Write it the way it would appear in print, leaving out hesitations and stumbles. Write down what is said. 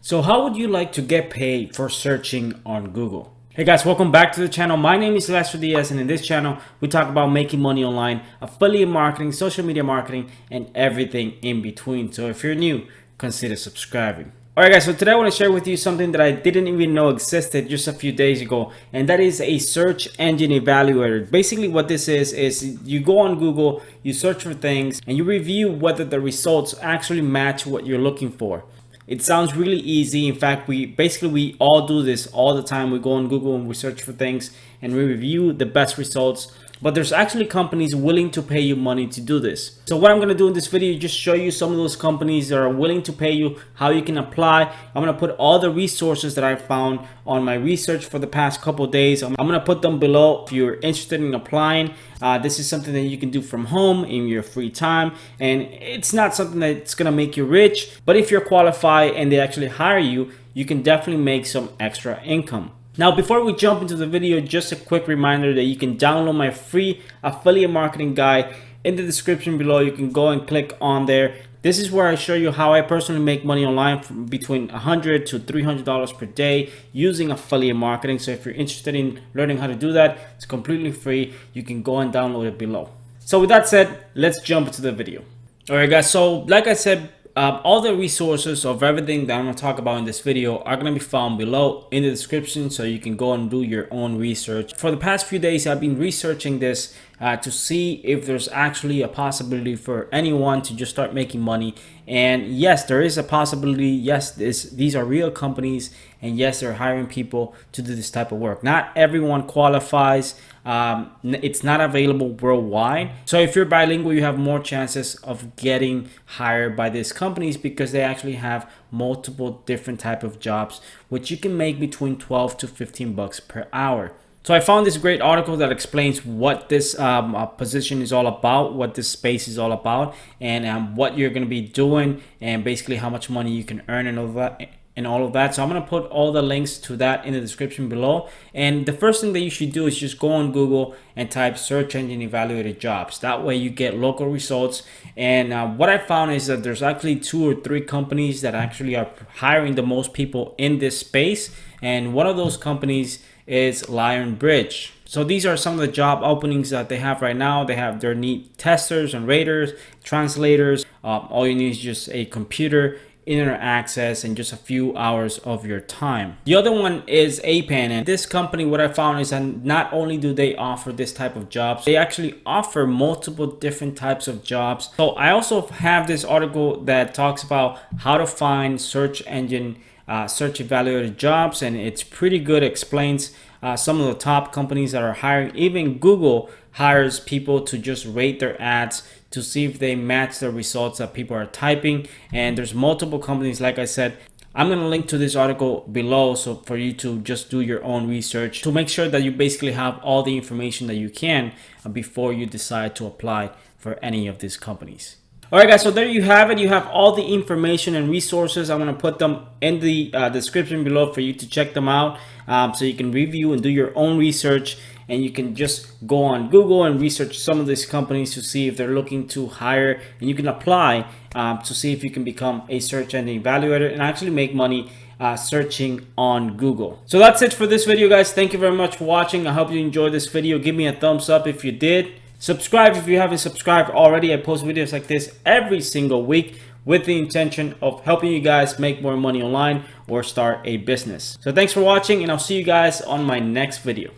So how would you like to get paid for searching on Google? Hey guys, welcome back to the channel. My name is Lester Diaz, and in this channel, we talk about making money online, affiliate marketing, social media marketing, and everything in between. So if you're new, consider subscribing. All right guys, so today I want to share with you something that I didn't even know existed just a few days ago, and that is a search engine evaluator. Basically what this is you go on Google, you search for things, and you review whether the results actually match what you're looking for. It sounds really easy. In fact, we all do this all the time. We go on Google and we search for things and we review the best results. But there's actually companies willing to pay you money to do this. So what I'm going to do in this video is just show you some of those companies that are willing to pay you, how you can apply. I'm going to put all the resources that I found on my research for the past couple days. I'm going to put them below if you're interested in applying. This is something that you can do from home in your free time, and it's not something that's going to make you rich, but if you're qualified and they actually hire you, you can definitely make some extra income. Now, before we jump into the video, just a quick reminder that you can download my free affiliate marketing guide in the description below. You can go and click on there. This is where I show you how I personally make money online from between $100 to $300 per day using affiliate marketing. So if you're interested in learning how to do that, it's completely free. You can go and download it below. So with that said, let's jump into the video. All right, guys. So like I said, all the resources of everything that I'm going to talk about in this video are going to be found below in the description, so you can go and do your own research. For the past few days, I've been researching this to see if there's actually a possibility for anyone to just start making money. And yes, there is a possibility. Yes, these are real companies, and yes, they're hiring people to do this type of work. Not everyone qualifies. It's not available worldwide. So if you're bilingual, you have more chances of getting hired by these companies because they actually have multiple different type of jobs, which you can make between 12 to 15 bucks per hour. So I found this great article that explains what this position is all about, what this space is all about, and what you're going to be doing, and basically how much money you can earn and all of that. So I'm going to put all the links to that in the description below. And the first thing that you should do is just go on Google and type search engine evaluated jobs. That way you get local results. And what I found is that there's actually 2 or 3 companies that actually are hiring the most people in this space. And one of those companies is Lion Bridge. So these are some of the job openings that they have right now. They have their need testers and raters, translators. All you need is just a computer, internet access, and just a few hours of your time. The other one is APAN, and this company, what I found is that not only do they offer this type of jobs, they actually offer multiple different types of jobs. So I also have this article that talks about how to find search engine search evaluated jobs, and it's pretty good. It explains some of the top companies that are hiring. Even Google hires people to just rate their ads to see if they match the results that people are typing. And there's multiple companies. Like I said, I'm going to link to this article below, so for you to just do your own research to make sure that you basically have all the information that you can before you decide to apply for any of these companies. All right guys, so there you have it. You have all the information and resources. I'm going to put them in the description below for you to check them out, so you can review and do your own research. And you can just go on Google and research some of these companies to see if they're looking to hire, and you can apply to see if you can become a search engine evaluator and actually make money searching on Google. So that's it for this video, guys. Thank you very much for watching. I hope you enjoyed this video. Give me a thumbs up if you did. Subscribe if you haven't subscribed already. I post videos like this every single week with the intention of helping you guys make more money online or start a business. So thanks for watching, and I'll see you guys on my next video.